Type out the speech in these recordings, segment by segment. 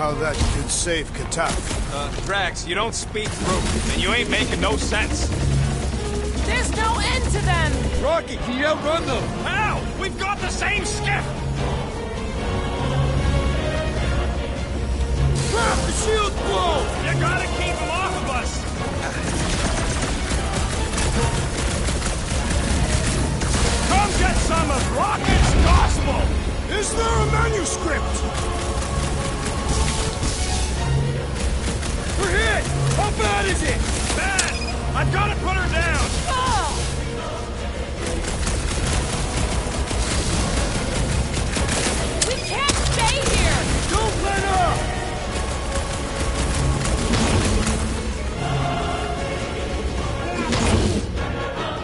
how that could save Katak. Drax, you don't speak through, and you ain't making no sense. There's no end to them! Rocky, can you outrun them? How? We've got the same skiff! Crap, the shield's blown! You gotta keep them off of us! Come get some of Rocket's gospel! Is there a manuscript? We're hit! How bad is it? Bad! I've gotta put her down! Oh! We can't stay here! Don't let up!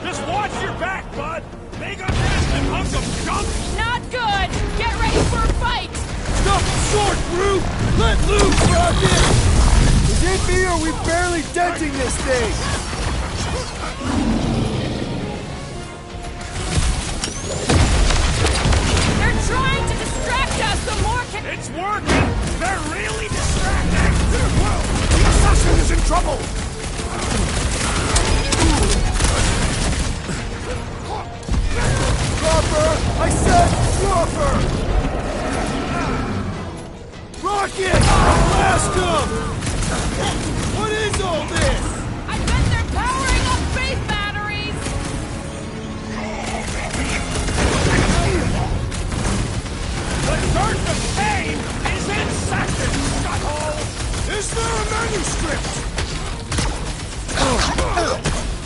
Just watch your back, bud! They got blasted hunk of junk! Not good! Get ready for a fight! Stop short, Groot! Let loose, Rocket! Is it me or are we barely denting this thing? They're trying to distract us so more can... It's working! They're really distracting! Well, the assassin is in trouble! Dropper! I said dropper! Rocket! Blast him! What is all this? I bet they're powering up space batteries! The dirt of pain is in section, scuthole! Is there a manuscript?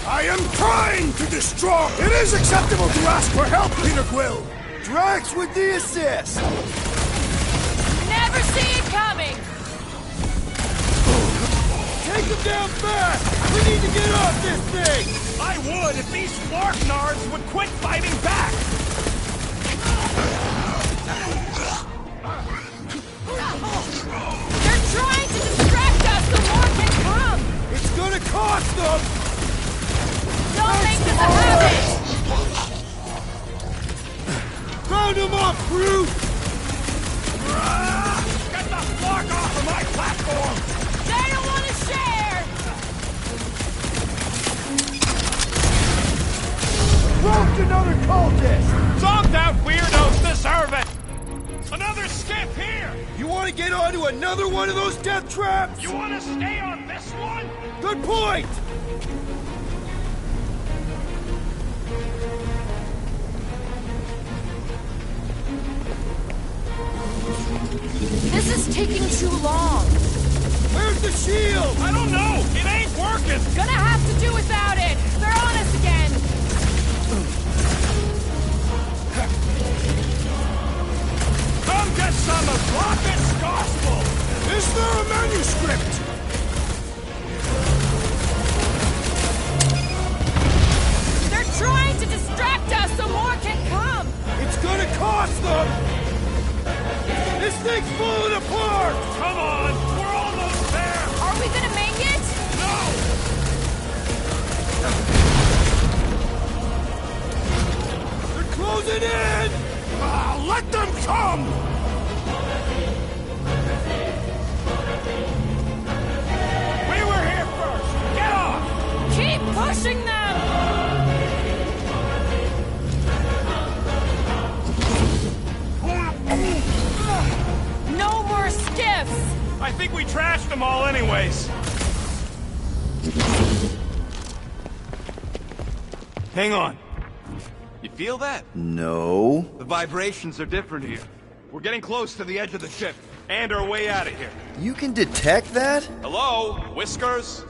I am trying to destroy... It is acceptable to ask for help, Peter Quill! Drax with the assist! Never see it coming! Take him down fast! We need to get off this thing! I would if these Flark Nards would quit fighting back! They're trying to distract us so more can come! It's gonna cost them! Don't make this a habit! Round him up, Groot! Get the Flark off of my platform! They don't want to share! Broke another cultist! Zombed out weirdos deserve it! Another skip here! You want to get onto another one of those death traps? You want to stay on this one? Good point! This is taking too long. Where's the shield? I don't know! It ain't working! Gonna have to do without it. They're on us again. Come get some of Rocket's gospel! Is there a manuscript? They're trying to distract us so more can come. It's gonna cost them! This thing's falling apart! Come on! We're almost there! Are we gonna make it? No! They're closing in! Ah, let them come! We were here first! Get off! Keep pushing them! No more skiffs! I think we trashed them all anyways. Hang on. You feel that? No. The vibrations are different here. We're getting close to the edge of the ship, and our way out of here. You can detect that? Hello? Whiskers?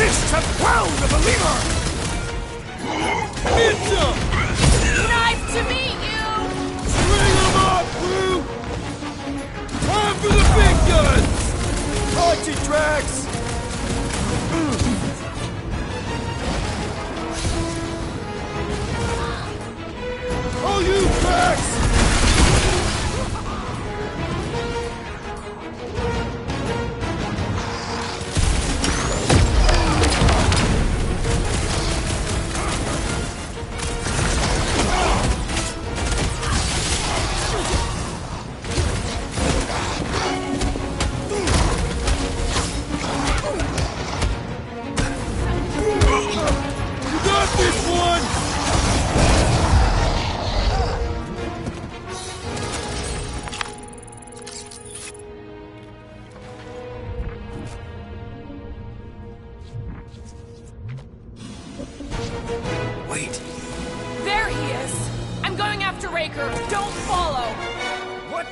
fists have quelled the believer! It's up! Nice to meet you! Bring them up, crew! Time for the big guns! Launching tracks! All you tracks! You got this one! Wait. There he is! I'm going after Raker. Don't follow! What?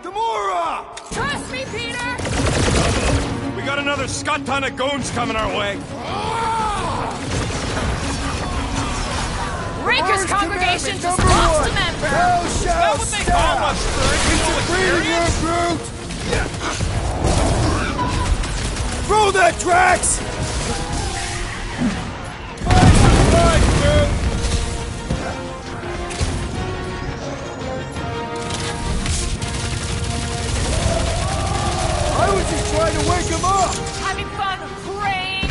Gamora! Trust me, Peter! We got another scut ton of goons coming our way. Raker's Ours congregation commandment just number lost one. a member! Thou shalt What they call us, Freedom, Groot! Throw that, Drax! Fight, Groot! I was just trying to wake him up! Having fun praying!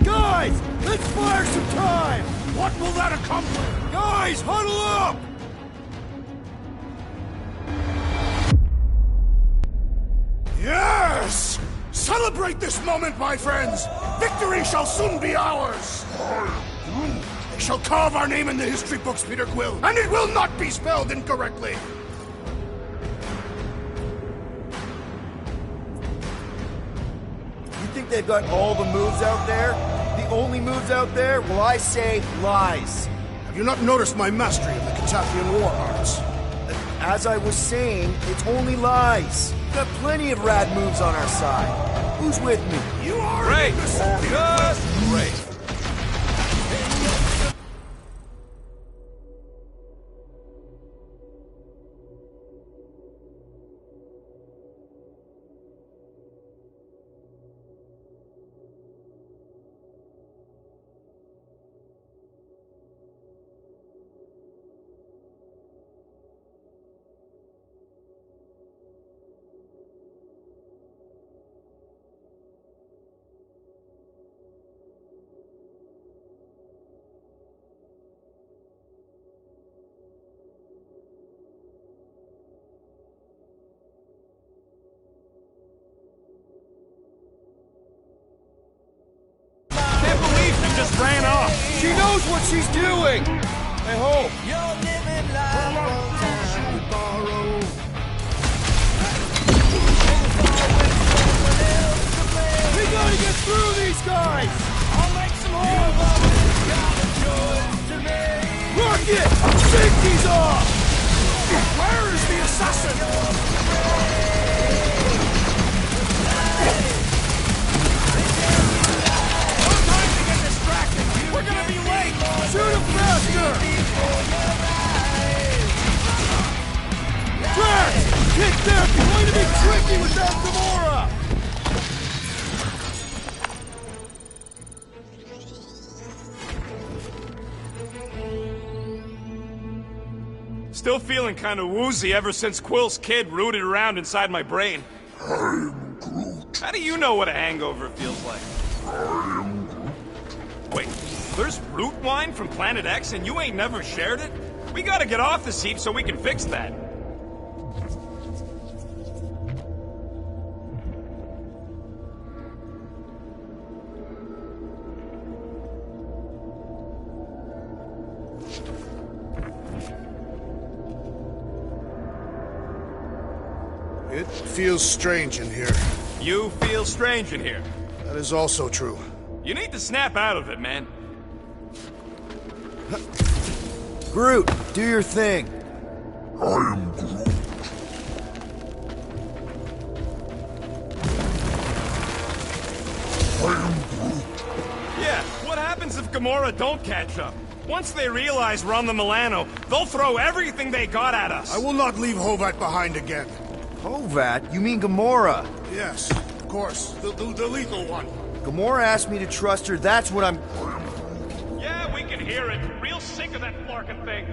Guys, let's fire some time! What will that accomplish? Guys, huddle up! Yes! Celebrate this moment, my friends! Victory shall soon be ours! They shall carve our name in the history books, Peter Quill, and it will not be spelled incorrectly! You think they've got all the moves out there? The only moves out there? Well, I say lies. Have you not noticed my mastery of the Katafian war arts? As I was saying, it's only lies. We've got plenty of rad moves on our side. Who's with me? You are Great! innocent, Peter Just Quill. great! Can't believe she just ran off! She knows what she's doing! I hope. We gotta get through these guys! I'll make some more! Rocket! Safety's off! Where is the assassin? No time to get distracted! We're gonna be late! Shoot him faster! Drax! Kick them! You're going to be tricky without Gamora! Still feeling kind of woozy ever since Quill's kid rooted around inside my brain. I'm Groot. How do you know what a hangover feels like? I'm Groot. Wait, there's root wine from Planet X and you ain't never shared it? We gotta get off this heap so we can fix that. It feels strange in here. You feel strange in here. That is also true. You need to snap out of it, man. Groot, do your thing. I'm Groot. Gamorra don't catch up. Once they realize we're on the Milano, they'll throw everything they got at us. I will not leave Hovat behind again. Hovat? You mean Gamorra? Yes, of course. The lethal one. Gamorra asked me to trust her, that's what I'm... Yeah, we can hear it. Real sick of that flarkin' thing.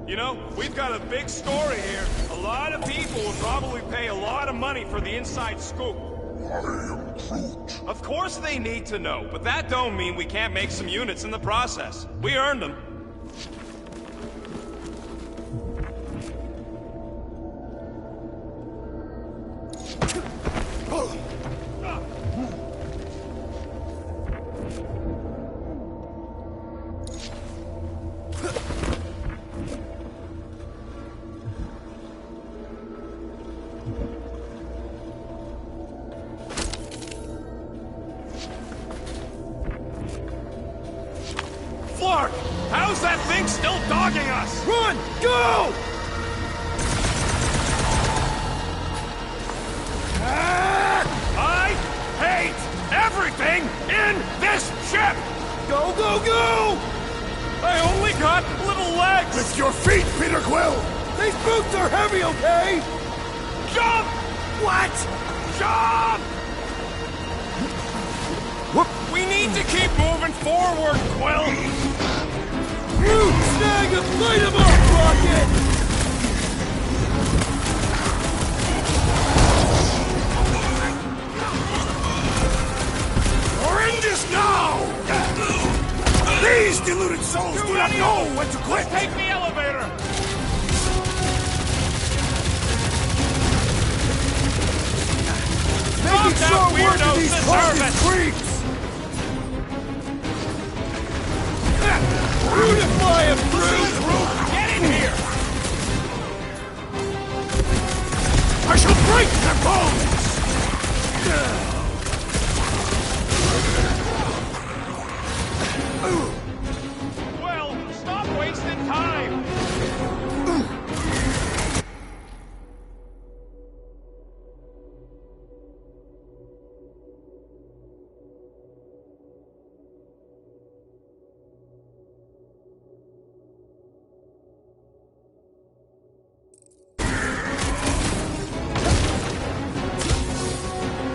You know, we've got a big story here. A lot of people will probably pay a lot of money for the inside scoop. I am Groot. Of course they need to know, but that don't mean we can't make some units in the process. We earned them. Flark! How's that thing still dogging us? Run! Go! I hate everything in this ship! Go, go, go! I only got little legs! Lift your feet, Peter Quill! These boots are heavy, okay? Jump! What? Jump! We need to keep moving forward, Quill! Groot, snag him! Light him up, Rocket! We're in this now! These deluded souls do not know when to quit! Take the elevator! Making that short work weirdo of these deserve fucking it. creeps! Beautify him, Groot! Get in here! I shall break their bones! Well, stop wasting time!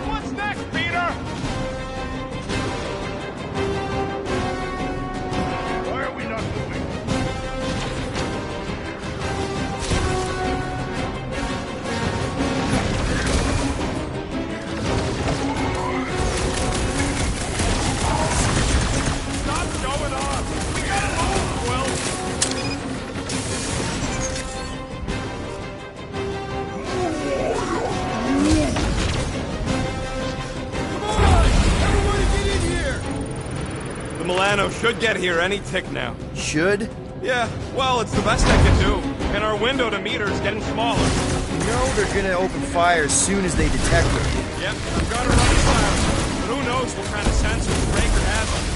What's next, Peter? Why are we not moving? Stop showing off! We gotta move, Will! Come on! Everybody get in here! The Milano should get here any tick now. Should? Yeah, well, it's the best I can do. And our window to meet her is getting smaller. You know they're gonna open fire as soon as they detect her. Yep, I've got her running fast. But who knows what kind of sensors Breaker has on this.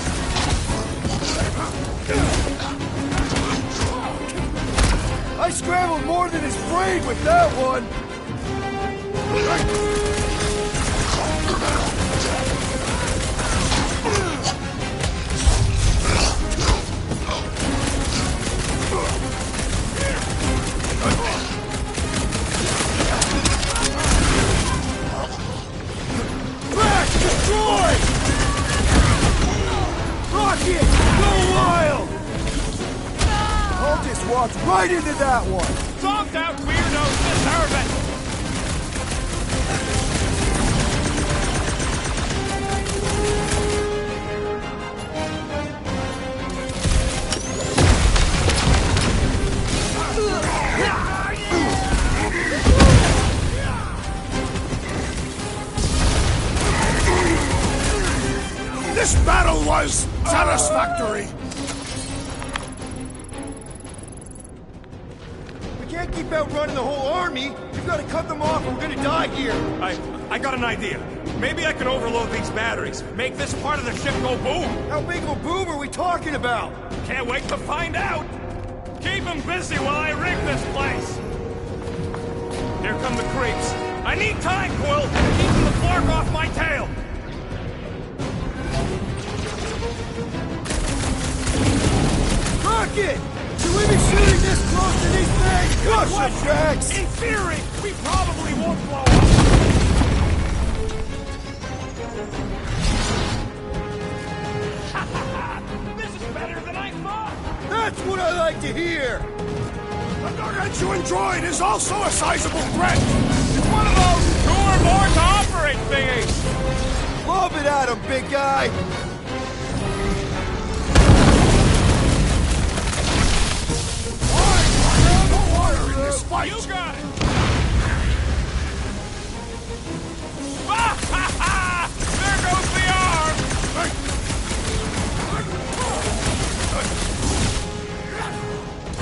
I scrambled more than his brain with that one! Crash! Destroy! Rocket! Go wild! I'll just walk right into that one! Zonked out weirdos deserve it! This battle was satisfactory! We can't keep outrunning the whole army! We've got to cut them off or we're gonna die here! I got an idea. Maybe I can overload these batteries. Make this part of the ship go boom. How big of a boom are we talking about? Can't wait to find out. Keep them busy while I rig this place. Here come the creeps. I need time, Quill! Keeping the Clark off my tail! Rocket! Should we be shooting this close to these things? Crush them, Drax! In theory, we probably won't blow up. This is better than I thought! That's what I like to hear! The gargantuan droid is also a sizable threat! It's one of those two or more to operate thingies! Lob it at him, big guy! No water in this fight! You got it! Ah, ha, ha! There goes the arm!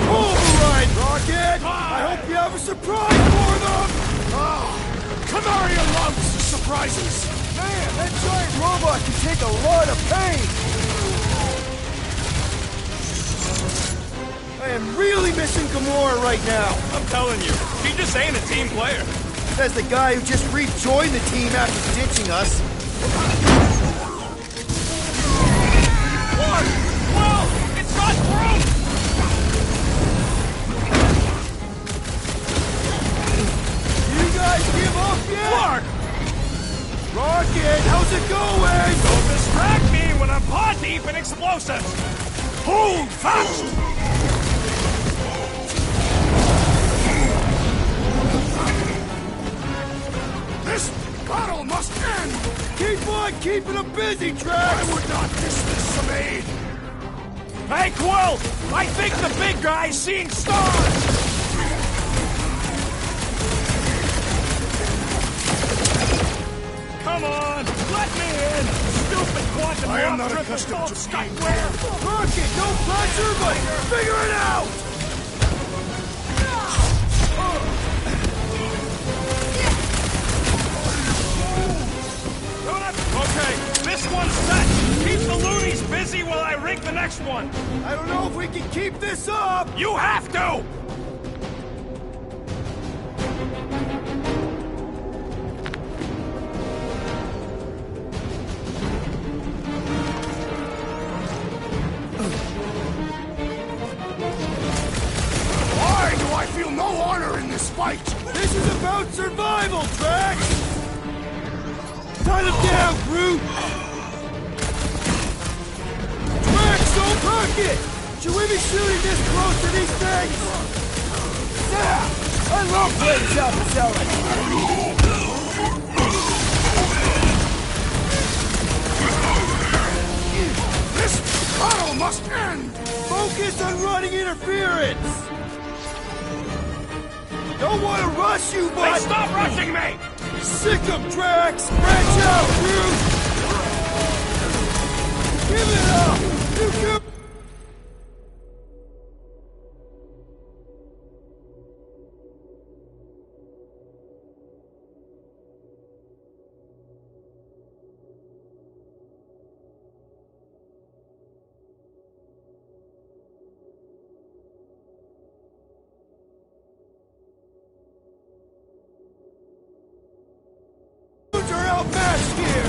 Override, Rocket! I hope you have a surprise for them! Camaria loves surprises! Man, that giant robot can take a lot of pain! I am really missing Gamora right now! I'm telling you, she just ain't a team player. Says the guy who just rejoined the team after ditching us. What? Well, it's got through! You guys give up yet? Clark! Rocket, how's it going? Don't distract me when I'm paw deep in explosives! Hold fast! This battle must end! Keep on keeping them busy, Drax! I would not dismiss some aid! Hey, Quill! I think the big guy's seeing stars! Come on, let me in! Stupid quantum I am warp not trip accustomed assault to skyware! Rocket, no pressure, but figure it out! Okay, this one's set! Keep the loonies busy while I rig the next one! I don't know if we can keep this up! You have to! Why do I feel no honor in this fight? This is about survival, Drax! Tie them down, Groot! Drax, don't Rocket! Should we be shooting this close to these things? Yeah! I love playing South Selling! This battle must end! Focus on running interference! Don't want to rush you, Hey, but... stop rushing me! Sick of Drax! Branch out, Groot! Give it up! You can... are outmatched here!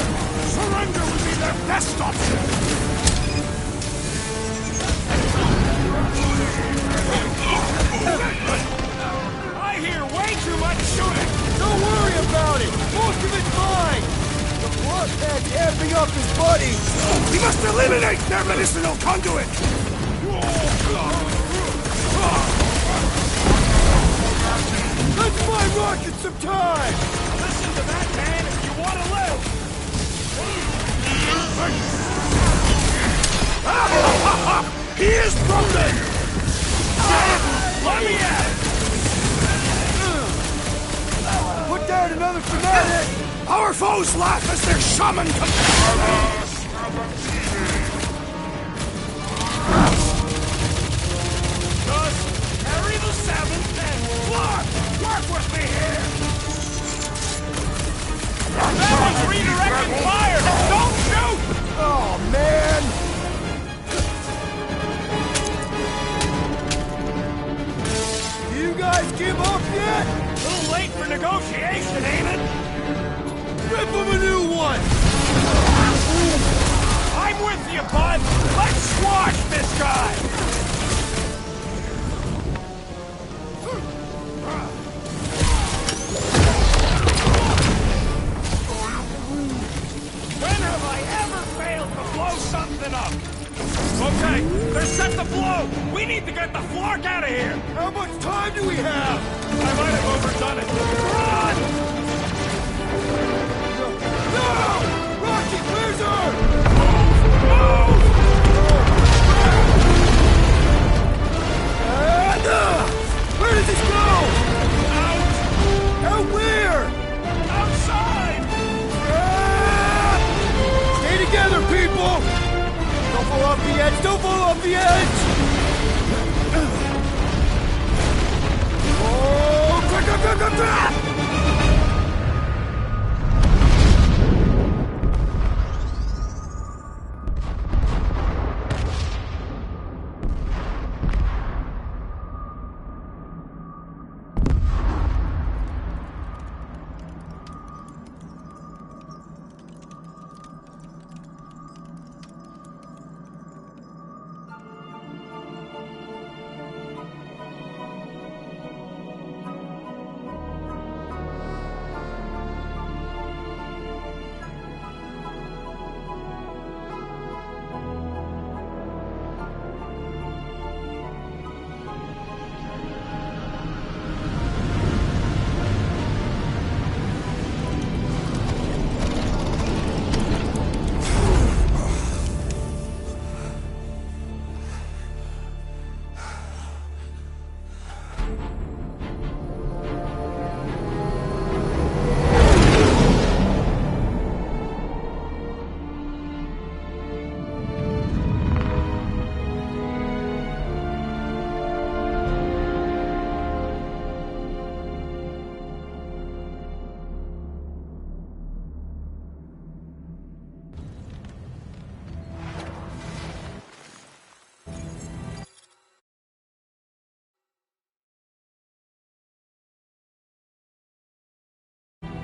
Surrender would be their best option! I hear way too much shooting! Don't worry about it! Most of it's mine! The bloodhead's amping up his buddy! We must eliminate their medicinal conduit! Let's buy Rocket some time! Listen to that man if you want to live! He is broken! Let me at it! Put down another fanatic! Our foes laugh as their shaman comes. Just carry the 7th and Clark! Work with me here! That was redirecting fire! Don't shoot! Oh, man! You guys give up yet? A little late for Let's squash this guy! When have I ever failed to blow something up? Okay, they're set to blow! We need to get the Flark out of here! How much time do we have? I might have overdone it. Run! No! Rocky, where's her? Move! Where does this go? Out! Out where? Outside! Stay together, people! Don't fall off the edge! Don't fall off the edge! Oh! Quick!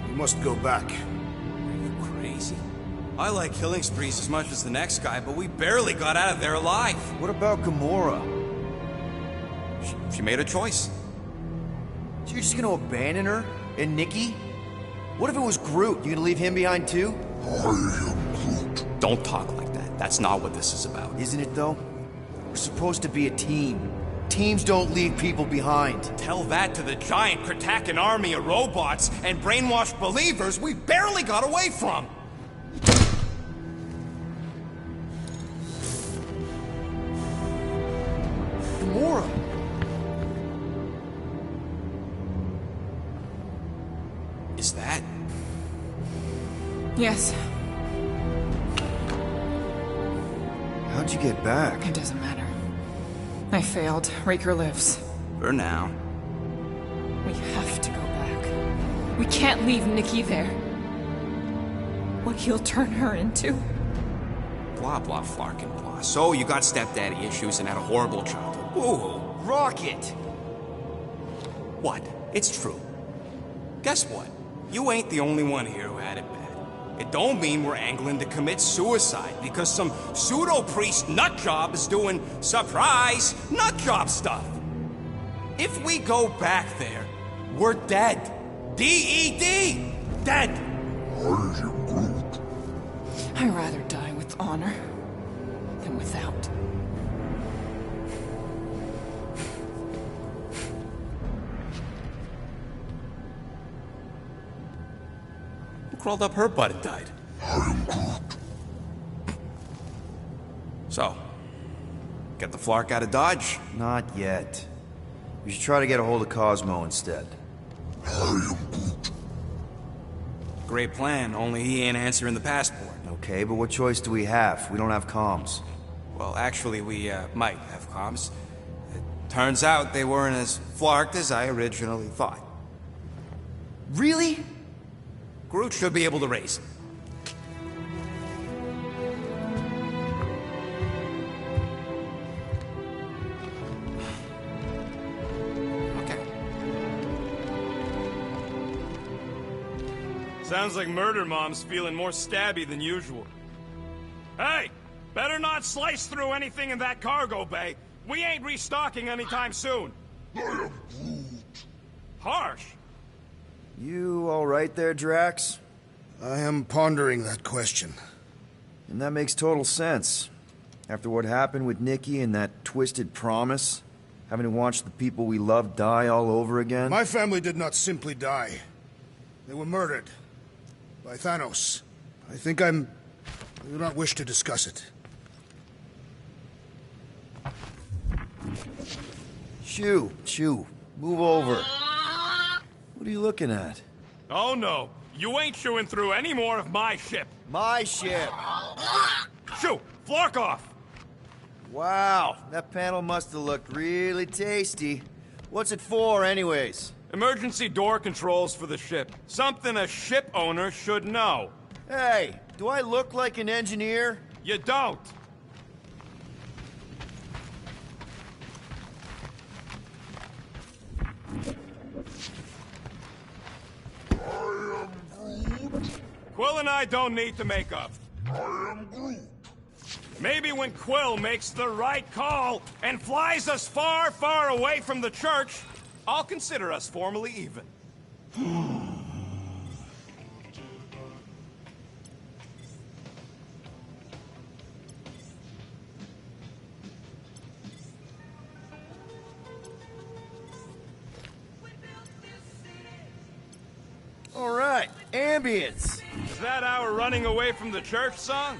We must go back. Are you crazy? I like killing sprees as much as the next guy, but we barely got out of there alive. What about Gamora? She made a choice. So you're just gonna abandon her? And Nikki? What if it was Groot? You gonna leave him behind too? I am Groot. Don't talk like that. That's not what this is about. Isn't it though? We're supposed to be a team. Teams don't leave people behind. Tell that to the giant Kratakan army of robots and brainwashed believers we barely got away from. Gamora! Is that? Yes, How'd you get back? it doesn't matter. I failed. Raker lives. For now. We have to go back. We can't leave Nikki there. What he'll turn her into. Blah, blah, Flark and blah. So you got stepdaddy issues and had a horrible childhood. Woo! Rocket! What? It's true. Guess what? You ain't the only one here who had it bad. It don't mean we're angling to commit suicide because some pseudo-priest nutjob is doing surprise nutjob stuff. If we go back there, we're dead. D-E-D! Dead! I am Groot. I'd rather die with honor than without. Who crawled up her butt and died? I am Groot. So, get the Flark out of Dodge? Not yet. We should try to get a hold of Cosmo instead. I am Groot. Great plan, only he ain't answering the passport. Okay, but what choice do we have? We don't have comms. Well, actually, we might have comms. It turns out they weren't as flarked as I originally thought. Really? Groot should be able to raise him. Okay. Sounds like Murder Mom's feeling more stabby than usual. Hey! Better not slice through anything in that cargo bay. We ain't restocking anytime soon. I am Groot. Harsh. You alright there, Drax? I am pondering that question. And that makes total sense. After what happened with Nikki and that twisted promise, having to watch the people we love die all over again. My family did not simply die. They were murdered. By Thanos. I do not wish to discuss it. Shoo. Move over. What are you looking at? Oh no, you ain't chewing through any more of my ship. My ship! Shoo, Flark off. Wow, that panel must have looked really tasty. What's it for, anyways? Emergency door controls for the ship. Something a ship owner should know. Hey, do I look like an engineer? You don't. Quill and I don't need to make up. I am Groot. Maybe when Quill makes the right call and flies us far, far away from the church, I'll consider us formally even. All right, ambience. Is that our running away from the church song?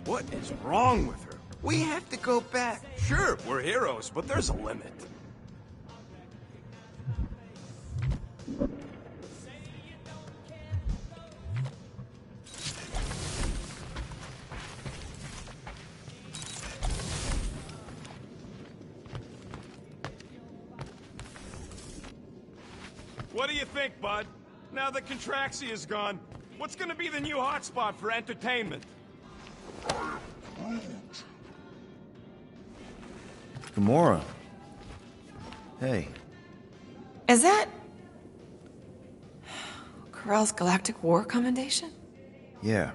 What is wrong with her? We have to go back. Sure, we're heroes, but there's a limit. What do you think, bud? Now that Contraxia is gone, what's gonna be the new hotspot for entertainment? Gamora. Hey. Is that... Corell's Galactic War Commendation? Yeah.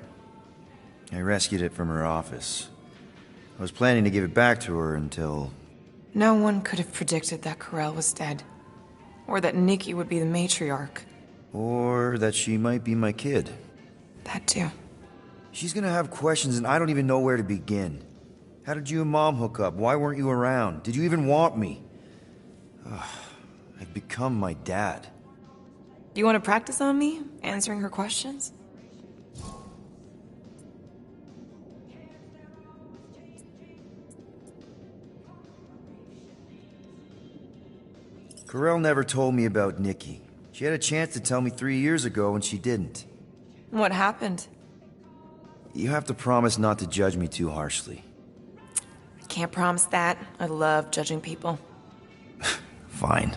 I rescued it from her office. I was planning to give it back to her until... No one could have predicted that Corell was dead. Or that Nikki would be the matriarch. Or that she might be my kid. That too. She's gonna have questions and I don't even know where to begin. How did you and Mom hook up? Why weren't you around? Did you even want me? Ugh, I've become my dad. Do you want to practice on me, answering her questions? Corell never told me about Nikki. She had a chance to tell me 3 years ago and she didn't. What happened? You have to promise not to judge me too harshly. I can't promise that. I love judging people. Fine.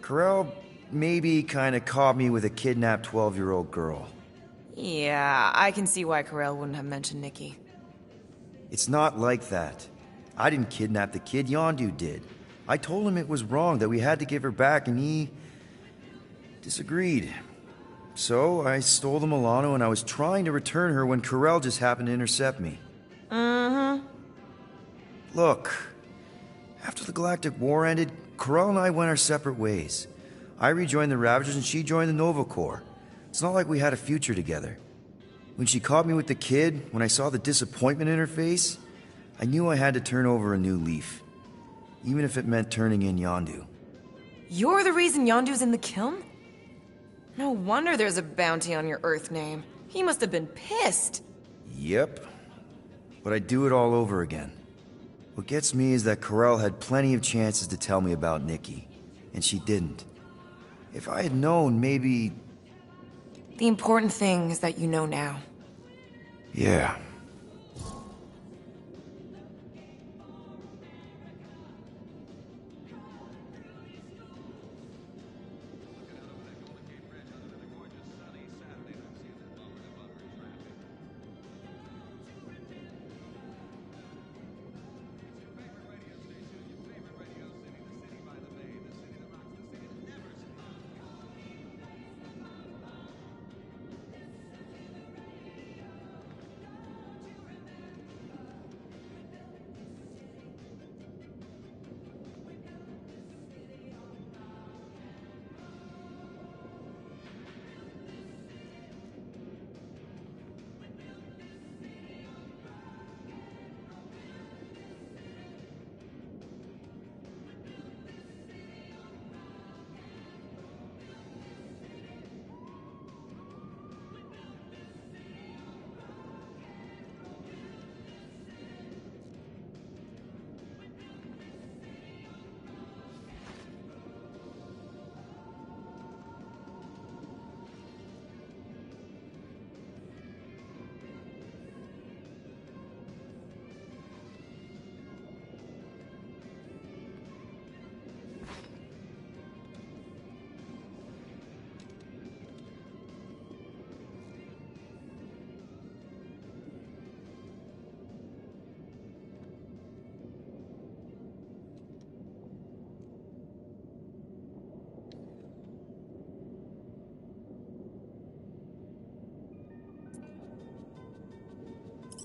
Corell maybe kinda caught me with a kidnapped 12-year-old girl. Yeah, I can see why Corell wouldn't have mentioned Nikki. It's not like that. I didn't kidnap the kid, Yondu did. I told him it was wrong, that we had to give her back, and he... disagreed. So, I stole the Milano and I was trying to return her when Corell just happened to intercept me. Look, after the Galactic War ended, Corell and I went our separate ways. I rejoined the Ravagers and she joined the Nova Corps. It's not like we had a future together. When she caught me with the kid, when I saw the disappointment in her face, I knew I had to turn over a new leaf. Even if it meant turning in Yondu. You're the reason Yondu's in the kiln? No wonder there's a bounty on your Earth name. He must have been pissed. Yep. But I'd do it all over again. What gets me is that Corell had plenty of chances to tell me about Nikki, and she didn't. If I had known, maybe... The important thing is that you know now. Yeah.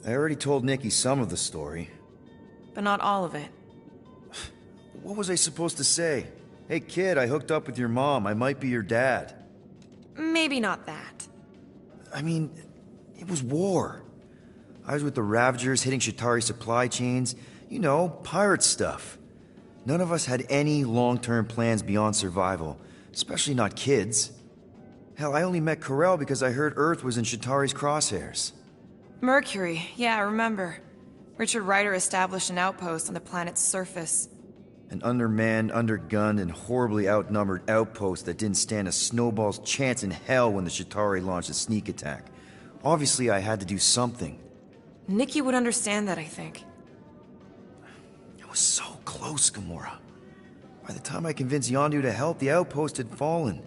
I already told Nikki some of the story. But not all of it. What was I supposed to say? Hey kid, I hooked up with your mom. I might be your dad. Maybe not that. I mean, it was war. I was with the Ravagers hitting Chitauri supply chains. You know, pirate stuff. None of us had any long-term plans beyond survival, especially not kids. Hell, I only met Corell because I heard Earth was in Chitauri's crosshairs. Mercury, yeah, I remember. Richard Ryder established an outpost on the planet's surface. An undermanned, undergunned, and horribly outnumbered outpost that didn't stand a snowball's chance in hell when the Chitauri launched a sneak attack. Obviously, I had to do something. Nikki would understand that, I think. It was so close, Gamora. By the time I convinced Yondu to help, the outpost had fallen.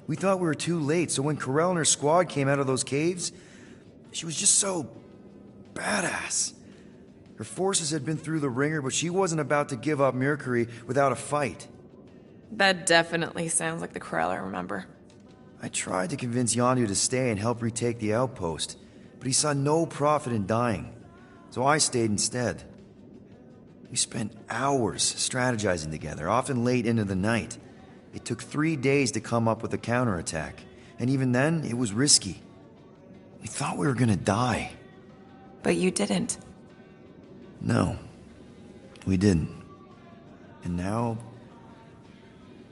We thought we were too late, so when Corell and her squad came out of those caves, she was just so badass. Her forces had been through the ringer, but she wasn't about to give up Mercury without a fight. That definitely sounds like the Corell I remember. I tried to convince Yondu to stay and help retake the outpost, but he saw no profit in dying, so I stayed instead. We spent hours strategizing together, often late into the night. It took 3 days to come up with a counterattack, and even then, it was risky. We thought we were gonna die. But you didn't. No, we didn't. And now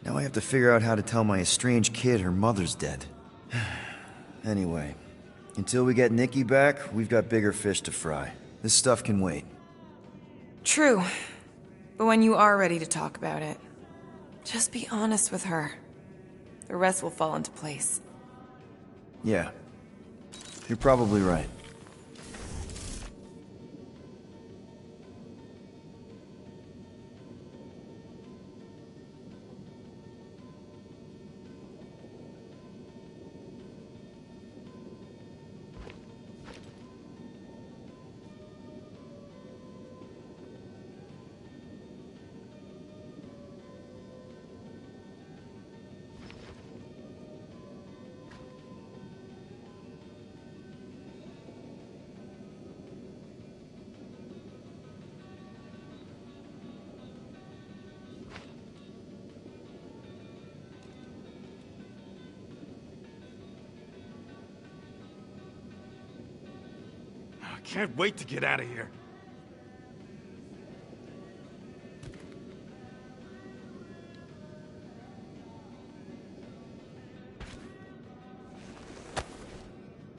I have to figure out how to tell my estranged kid her mother's dead. Anyway, until we get Nikki back, we've got bigger fish to fry. This stuff can wait. True. But when you are ready to talk about it, just be honest with her. The rest will fall into place. Yeah, you're probably right. I can't wait to get out of here.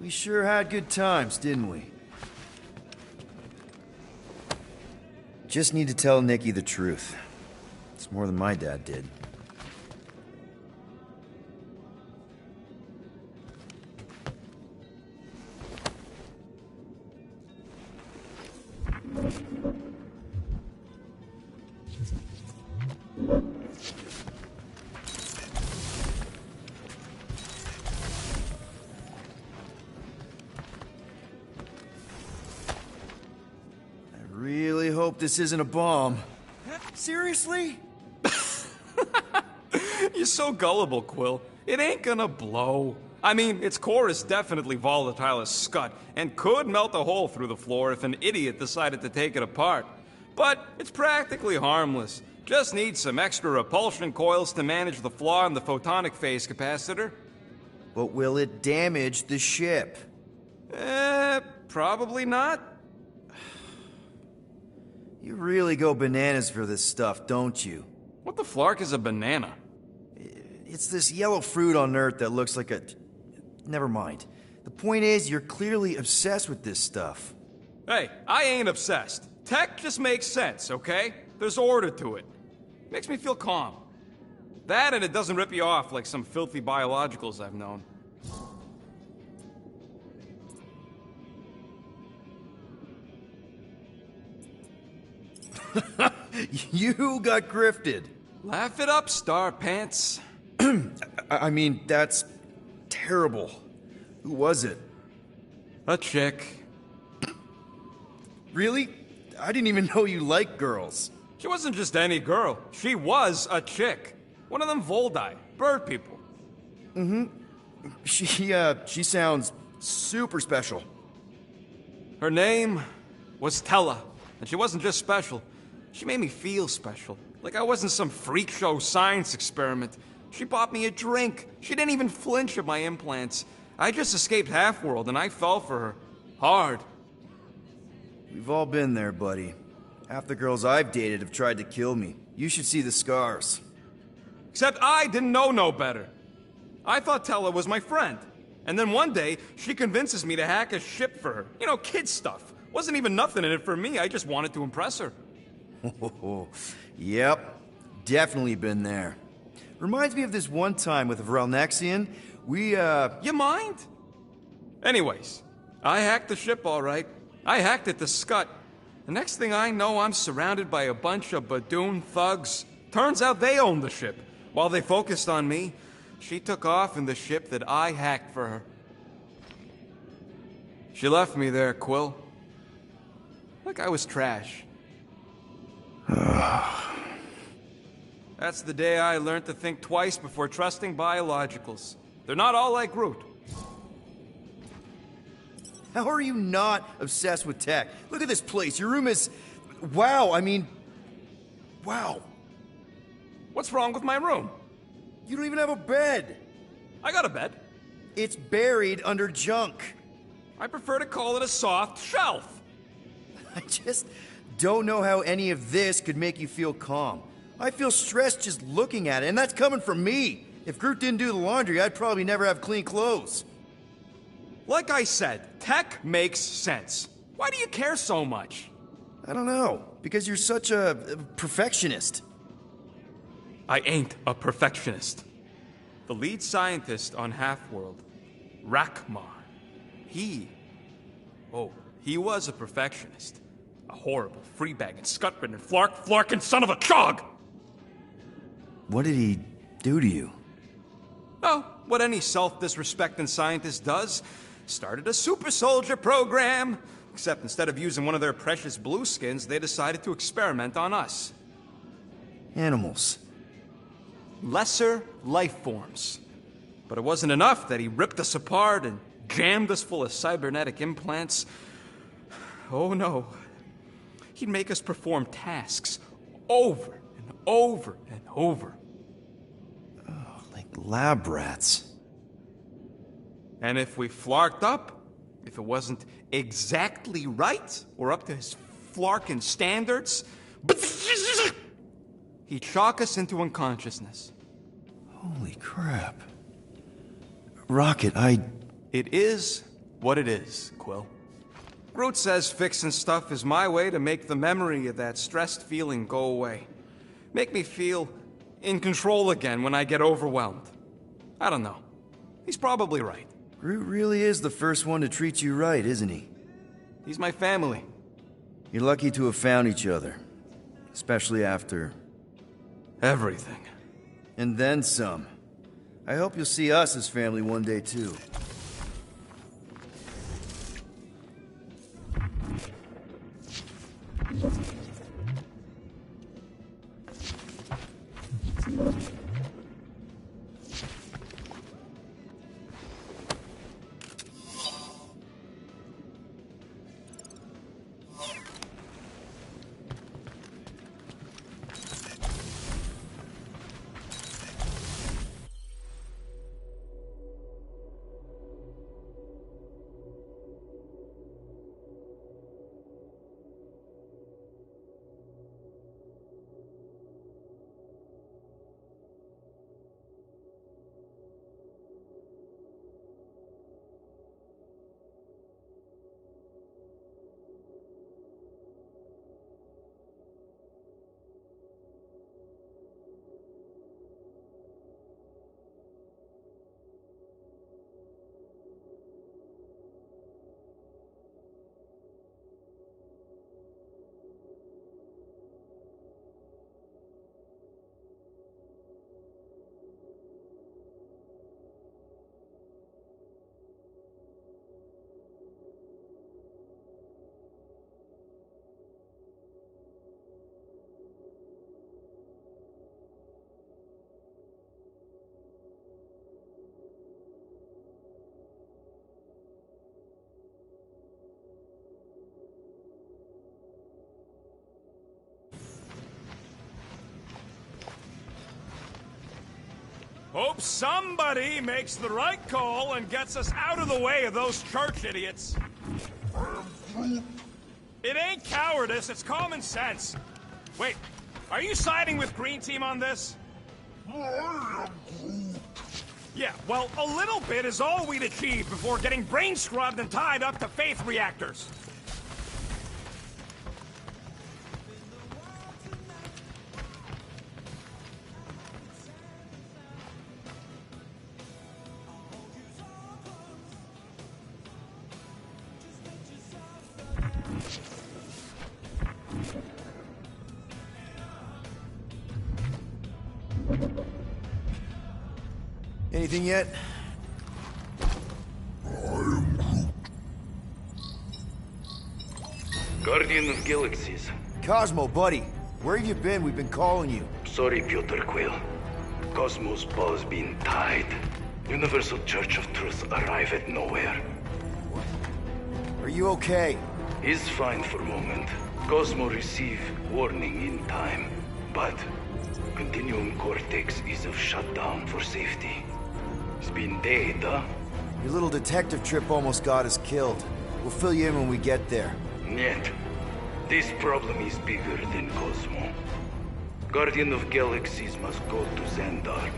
We sure had good times, didn't we? Just need to tell Nikki the truth. It's more than my dad did. Hope this isn't a bomb. Seriously? You're so gullible, Quill. It ain't gonna blow. I mean, its core is definitely volatile as scut, and could melt a hole through the floor if an idiot decided to take it apart. But it's practically harmless. Just needs some extra repulsion coils to manage the flaw in the photonic phase capacitor. But will it damage the ship? Probably not. You really go bananas for this stuff, don't you? What the flark is a banana? It's this yellow fruit on Earth that looks like a... Never mind. The point is, you're clearly obsessed with this stuff. Hey, I ain't obsessed. Tech just makes sense, okay? There's order to it. Makes me feel calm. That and it doesn't rip you off like some filthy biologicals I've known. You got grifted. Laugh it up, Star Pants. I mean, that's terrible. Who was it? A chick. Really? I didn't even know you liked girls. She wasn't just any girl. She was a chick. One of them Voldi, bird people. Mm-hmm. She sounds super special. Her name was Tella, and she wasn't just special. She made me feel special, like I wasn't some freak show science experiment. She bought me a drink. She didn't even flinch at my implants. I just escaped Half-World, and I fell for her. Hard. We've all been there, buddy. Half the girls I've dated have tried to kill me. You should see the scars. Except I didn't know no better. I thought Tella was my friend. And then one day, she convinces me to hack a ship for her. You know, kid stuff. Wasn't even nothing in it for me, I just wanted to impress her. Yep, definitely been there. Reminds me of this one time with Vrelnexian. You mind? Anyways, I hacked the ship all right. I hacked it to Scut. The next thing I know, I'm surrounded by a bunch of Badoon thugs. Turns out they owned the ship. While they focused on me, she took off in the ship that I hacked for her. She left me there, Quill. Like I was trash. That's the day I learned to think twice before trusting biologicals. They're not all like Groot. How are you not obsessed with tech? Look at this place. Your room is... Wow, I mean... Wow. What's wrong with my room? You don't even have a bed. I got a bed. It's buried under junk. I prefer to call it a soft shelf. I just don't know how any of this could make you feel calm. I feel stressed just looking at it, and that's coming from me. If Groot didn't do the laundry, I'd probably never have clean clothes. Like I said, tech makes sense. Why do you care so much? I don't know, because you're such a perfectionist. I ain't a perfectionist. The lead scientist on Half-World, Rakmar, he was a perfectionist. A horrible, free-bagging, scut-ridden, flarkin' son of a chog! What did he do to you? Oh, what any self-disrespecting scientist does. Started a super soldier program. Except instead of using one of their precious blueskins, they decided to experiment on us. Animals. Lesser life forms. But it wasn't enough that he ripped us apart and jammed us full of cybernetic implants. Oh no. He'd make us perform tasks over and over and over. Oh, like lab rats. And if we flarked up, if it wasn't exactly right or up to his flarkin' standards, he'd shock us into unconsciousness. Holy crap. Rocket, It is what it is, Quill. Groot says fixing stuff is my way to make the memory of that stressed feeling go away. Make me feel in control again when I get overwhelmed. I don't know. He's probably right. Groot really is the first one to treat you right, isn't he? He's my family. You're lucky to have found each other. Especially after... everything. And then some. I hope you'll see us as family one day, too. Hope somebody makes the right call and gets us out of the way of those church idiots. It ain't cowardice, it's common sense. Wait, are you siding with Green Team on this? Yeah, well, a little bit is all we'd achieve before getting brain scrubbed and tied up to faith reactors. Anything yet? Guardian of Galaxies. Cosmo, buddy. Where have you been? We've been calling you. Sorry, Piotr Quill. Cosmos Ball's been tied. Universal Church of Truth arrive at nowhere. Are you okay? He's fine for a moment. Cosmo receive warning in time, but Continuum Cortex is of shutdown for safety. It's been dead, huh? Your little detective trip almost got us killed. We'll fill you in when we get there. Yet, this problem is bigger than Cosmo. Guardian of Galaxies must go to Xandar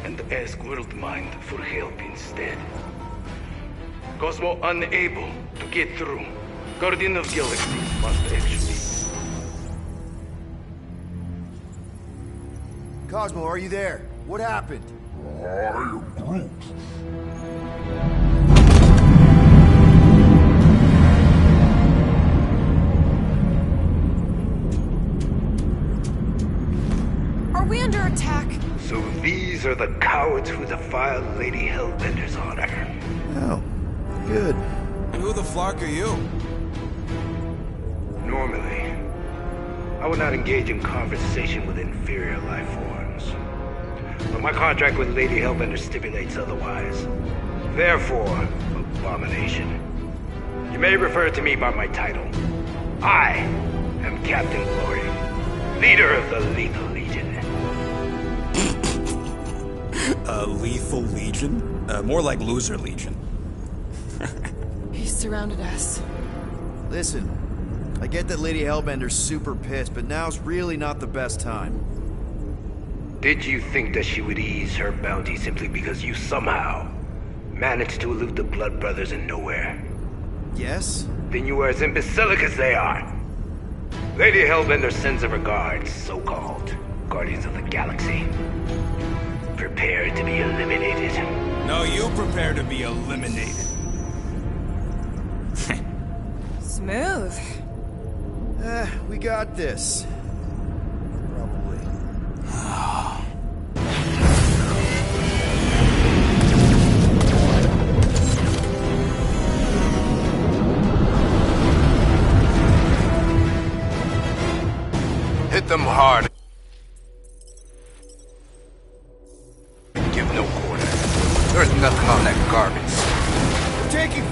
and ask Worldmind for help instead. Cosmo unable to get through. Guardian of Galaxies must actually... Cosmo, are you there? What happened? I am Groot. Are we under attack? So these are the cowards who defiled Lady Hellbender's honor. Oh, good. And who the flark are you? Normally, I would not engage in conversation with inferior life forms. But my contract with Lady Hellbender stipulates otherwise. Therefore, Abomination, you may refer to me by my title. I am Captain Glory, leader of the Lethal Legion. Lethal Legion? More like Loser Legion. He surrounded us. Listen, I get that Lady Hellbender's super pissed, but now's really not the best time. Did you think that she would ease her bounty simply because you somehow managed to elude the Blood Brothers in nowhere? Yes? Then you are as imbecilic as they are. Lady Hellbender sends her regards, so-called Guardians of the Galaxy. Prepare to be eliminated. No, you prepare to be eliminated. Smooth. We got this. Probably. Hit them hard. Give no quarter. There's nothing on that garbage. We're taking